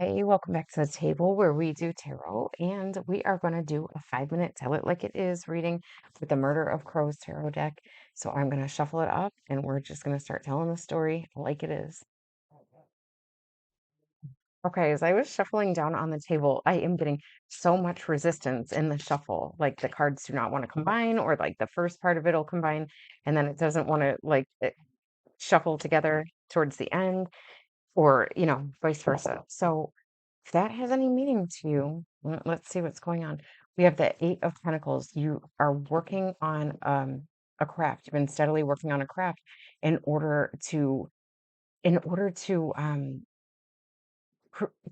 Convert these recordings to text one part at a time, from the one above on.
Hey, welcome back to the table where we do tarot, and we are going to do a 5 minute tell it like it is reading with the Murder of Crows tarot deck. So I'm going to shuffle it up and we're just going to start telling the story like it is. Okay, as I was shuffling down on the table, I am getting so much resistance in the shuffle. Like the cards do not want to combine, or like the first part of it'll combine, and then it doesn't want to shuffle together towards the end, or vice versa. So if that has any meaning to you, let's see what's going on. We have the Eight of Pentacles. You are working on a craft. You've been steadily working on a craft in order to in order to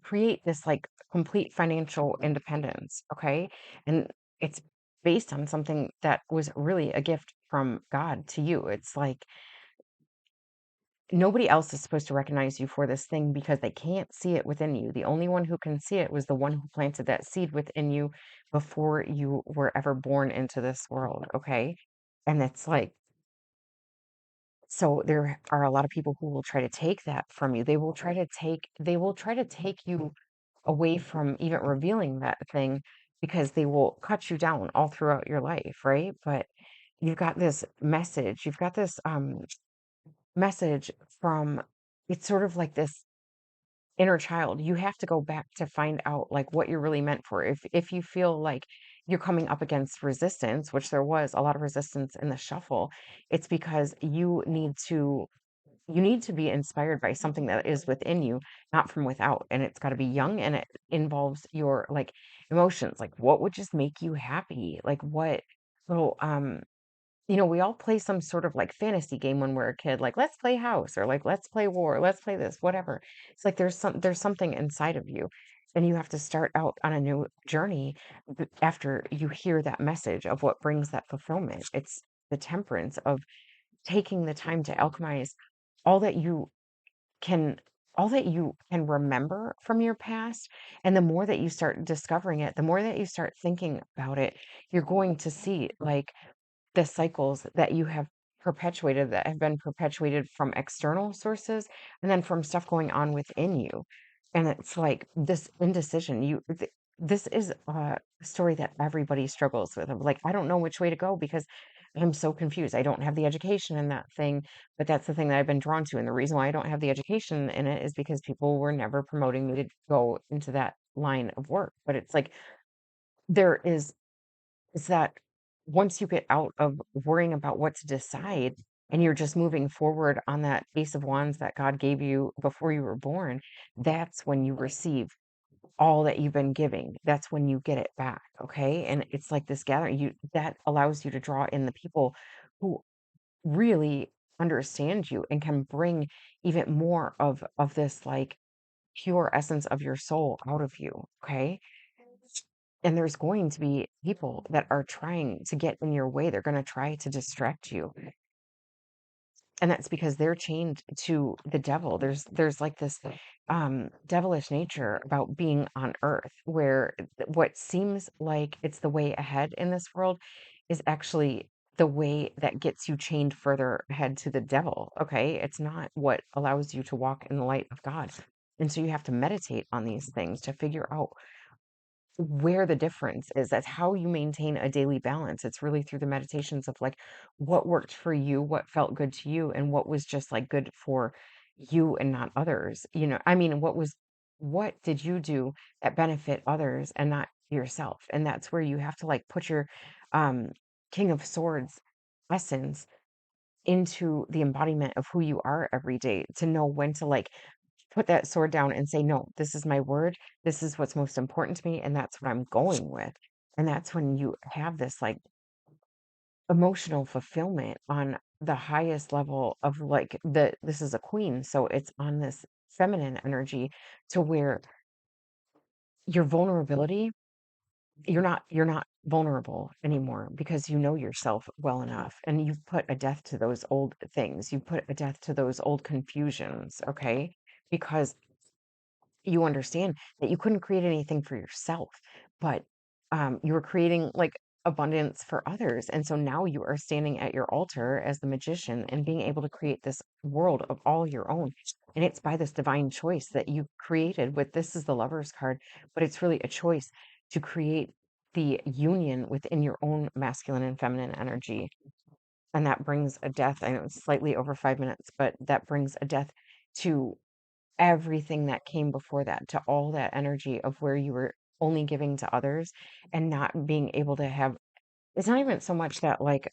create this like complete financial independence. Okay, and it's based on something that was really a gift from God to you. It's like nobody else is supposed to recognize you for this thing because they can't see it within you. The only one who can see it was the one who planted that seed within you before you were ever born into this world, okay? And it's like, so there are a lot of people who will try to take that from you. They will try to take you away from even revealing that thing because they will cut you down all throughout your life, right? But you've got this message from it's sort of like this inner child. You have to go back to find out like what you're really meant for. If you feel like you're coming up against resistance, which there was a lot of resistance in the shuffle, it's because you need to be inspired by something that is within you, not from without. And it's got to be young, and it involves your like emotions. Like what would just make you happy? Like what little we all play some sort of like fantasy game when we're a kid, like let's play house or like let's play war, let's play this, whatever. It's like there's something inside of you, and you have to start out on a new journey after you hear that message of what brings that fulfillment. It's the temperance of taking the time to alchemize all that you can all that you can remember from your past. And the more that you start discovering it, the more that you start thinking about it, you're going to see like the cycles that you have perpetuated, that have been perpetuated from external sources and then from stuff going on within you. And it's like this indecision. This is a story that everybody struggles with. Of like, I don't know which way to go because I'm so confused. I don't have the education in that thing, but that's the thing that I've been drawn to. And the reason why I don't have the education in it is because people were never promoting me to go into that line of work. But it's like there is that once you get out of worrying about what to decide and you're just moving forward on that Ace of Wands that God gave you before you were born, that's when you receive all that you've been giving. That's when you get it back, okay? And it's like this gathering you that allows you to draw in the people who really understand you and can bring even more of this like pure essence of your soul out of you, okay? And there's going to be people that are trying to get in your way. They're going to try to distract you. And that's because they're chained to the devil. There's like this devilish nature about being on earth where what seems like it's the way ahead in this world is actually the way that gets you chained further ahead to the devil. Okay. It's not what allows you to walk in the light of God. And so you have to meditate on these things to figure out where the difference is. That's how you maintain a daily balance. It's really through the meditations of like what worked for you, what felt good to you, and what was just like good for you and not others. I mean, what did you do that benefit others and not yourself? And that's where you have to like put your um King of Swords essence into the embodiment of who you are every day to know when to like put that sword down and say, no, this is my word. This is what's most important to me. And that's what I'm going with. And that's when you have this like emotional fulfillment on the highest level of like this is a queen. So it's on this feminine energy to where your vulnerability, you're not vulnerable anymore because you know yourself well enough and you've put a death to those old things. You put a death to those old confusions, okay? Because you understand that you couldn't create anything for yourself, but you were creating like abundance for others. And so now you are standing at your altar as the magician and being able to create this world of all your own. And it's by this divine choice that you created with this is the Lover's card, but it's really a choice to create the union within your own masculine and feminine energy. And that brings a death. I know it's slightly over 5 minutes, but that brings a death to everything that came before that, to all that energy of where you were only giving to others and not being able to have. It's not even so much that like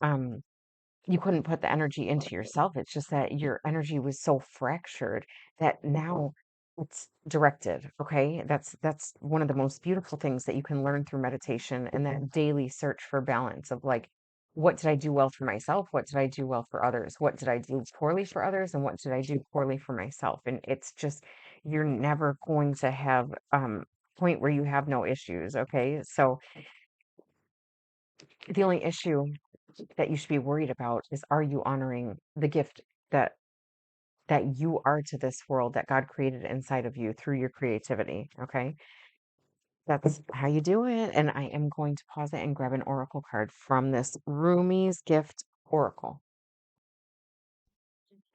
you couldn't put the energy into yourself. It's just that your energy was so fractured that now it's directed. Okay. That's one of the most beautiful things that you can learn through meditation and that daily search for balance of like, what did I do well for myself? What did I do well for others? What did I do poorly for others? And what did I do poorly for myself? And it's just you're never going to have point where you have no issues. Okay. So the only issue that you should be worried about is, are you honoring the gift that you are to this world that God created inside of you through your creativity? Okay, that's how you do it. And I am going to pause it and grab an oracle card from this Rumi's Gift Oracle.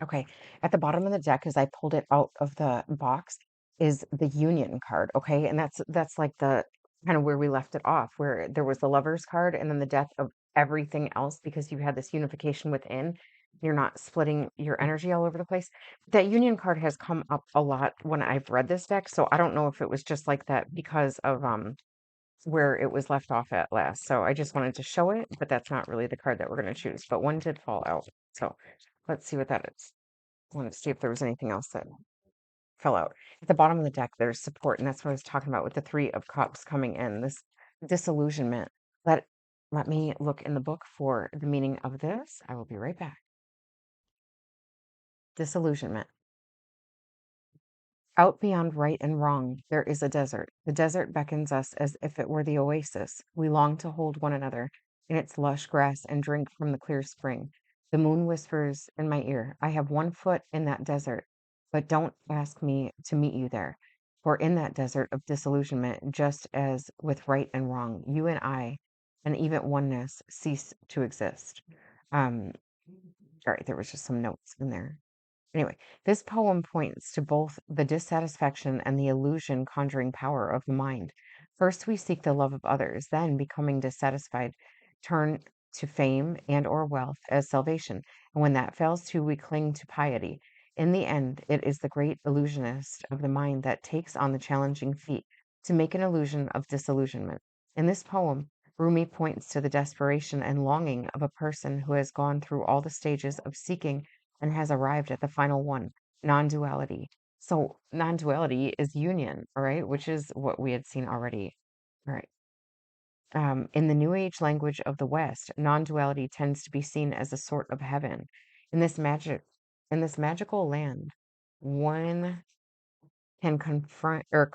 Okay, at the bottom of the deck, as I pulled it out of the box, is the Union card. Okay, and that's like the kind of where we left it off, where there was the Lover's card and then the death of everything else because you had this unification within. You're not splitting your energy all over the place. That Union card has come up a lot when I've read this deck, so I don't know if it was just like that because of where it was left off at last. So I just wanted to show it, but that's not really the card that we're going to choose. But one did fall out, so let's see what that is. Wanted to see if there was anything else that fell out. At the bottom of the deck, there's support, and that's what I was talking about with the Three of Cups coming in. This disillusionment. Let let me look in the book for the meaning of this. I will be right back. Disillusionment. Out beyond right and wrong, there is a desert. The desert beckons us as if it were the oasis. We long to hold one another in its lush grass and drink from the clear spring. The moon whispers in my ear, I have one foot in that desert, but don't ask me to meet you there. For in that desert of disillusionment, just as with right and wrong, you and I, and even oneness, cease to exist. Um, all right, there was just some notes in there. Anyway, this poem points to both the dissatisfaction and the illusion conjuring power of the mind. First, we seek the love of others, then, becoming dissatisfied, turn to fame and or wealth as salvation. And when that fails too, we cling to piety. In the end, it is the great illusionist of the mind that takes on the challenging feat to make an illusion of disillusionment. In this poem, Rumi points to the desperation and longing of a person who has gone through all the stages of seeking and has arrived at the final one, non-duality. So non-duality is union, all right, which is what we had seen already. All right. In the New Age language of the West, non-duality tends to be seen as a sort of heaven. In this magic, in this magical land, one can confront or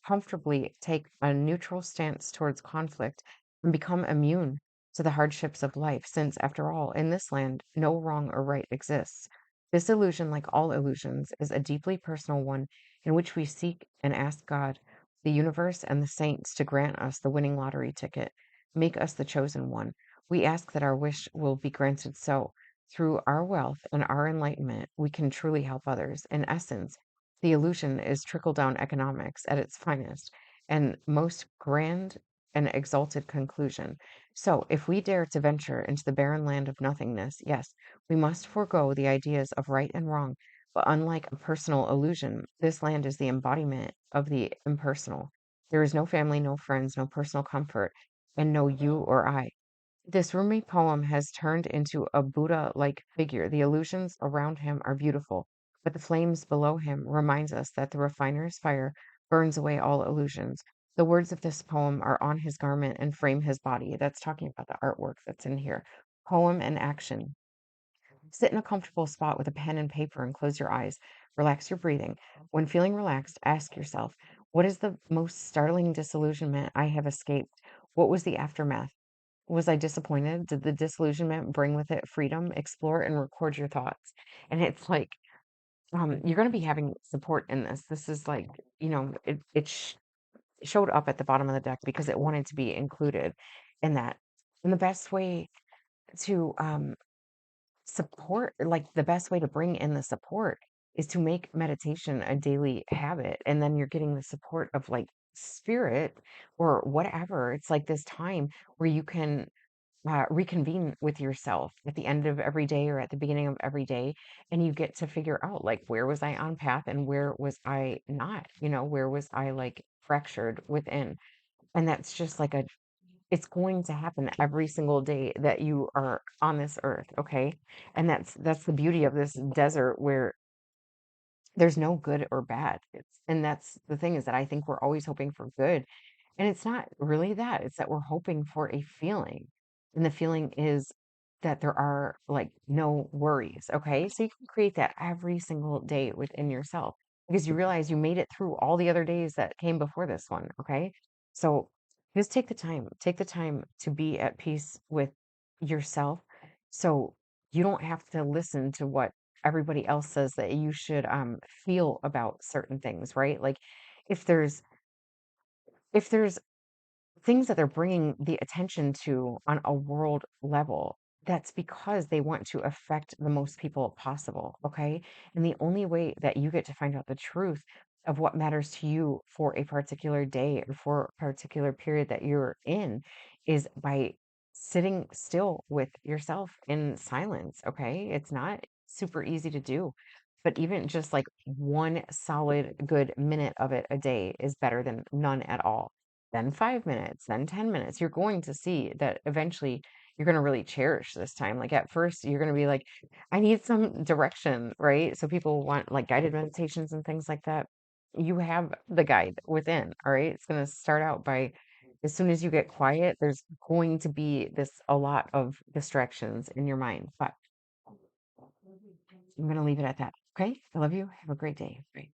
comfortably take a neutral stance towards conflict and become immune to the hardships of life, since, after all, in this land, no wrong or right exists. This illusion, like all illusions, is a deeply personal one in which we seek and ask God, the universe, and the saints to grant us the winning lottery ticket, make us the chosen one. We ask that our wish will be granted so. Through our wealth and our enlightenment, we can truly help others. In essence, the illusion is trickle down economics at its finest and most grand and exalted conclusion. So, if we dare to venture into the barren land of nothingness, yes, we must forego the ideas of right and wrong. But unlike a personal illusion, this land is the embodiment of the impersonal. There is no family, no friends, no personal comfort, and no you or I. This Rumi poem has turned into a Buddha-like figure. The illusions around him are beautiful, but the flames below him reminds us that the refiner's fire burns away all illusions. The words of this poem are on his garment and frame his body. That's talking about the artwork that's in here. Poem and action. Sit in a comfortable spot with a pen and paper and close your eyes. Relax your breathing. When feeling relaxed, ask yourself, what is the most startling disillusionment I have escaped? What was the aftermath? Was I disappointed? Did the disillusionment bring with it freedom? Explore and record your thoughts. And it's like, you're going to be having support in this. This is like, it showed up at the bottom of the deck because it wanted to be included in that. And the best way to support, like the best way to bring in the support is to make meditation a daily habit. And then you're getting the support of like spirit or whatever. It's like this time where you can reconvene with yourself at the end of every day or at the beginning of every day, and you get to figure out like where was I on path and where was I not, where was I like fractured within. And that's just like it's going to happen every single day that you are on this earth, okay? And that's the beauty of this desert where there's no good or bad. And that's the thing, is that I think we're always hoping for good, and it's not really that. It's that we're hoping for a feeling. And the feeling is that there are like no worries. Okay. So you can create that every single day within yourself, because you realize you made it through all the other days that came before this one. Okay. So just take the time to be at peace with yourself. So you don't have to listen to what everybody else says that you should feel about certain things, right? Like if there's if there's things that they're bringing the attention to on a world level, that's because they want to affect the most people possible, okay? And the only way that you get to find out the truth of what matters to you for a particular day or for a particular period that you're in is by sitting still with yourself in silence, okay? It's not super easy to do, but even just like one solid good minute of it a day is better than none at all. Then 5 minutes, then 10 minutes. You're going to see that eventually you're going to really cherish this time. Like at first, you're going to be like, I need some direction, right? So people want like guided meditations and things like that. You have the guide within, all right? It's going to start out by, as soon as you get quiet, there's going to be a lot of distractions in your mind. But I'm going to leave it at that. Okay. I love you. Have a great day. Bye.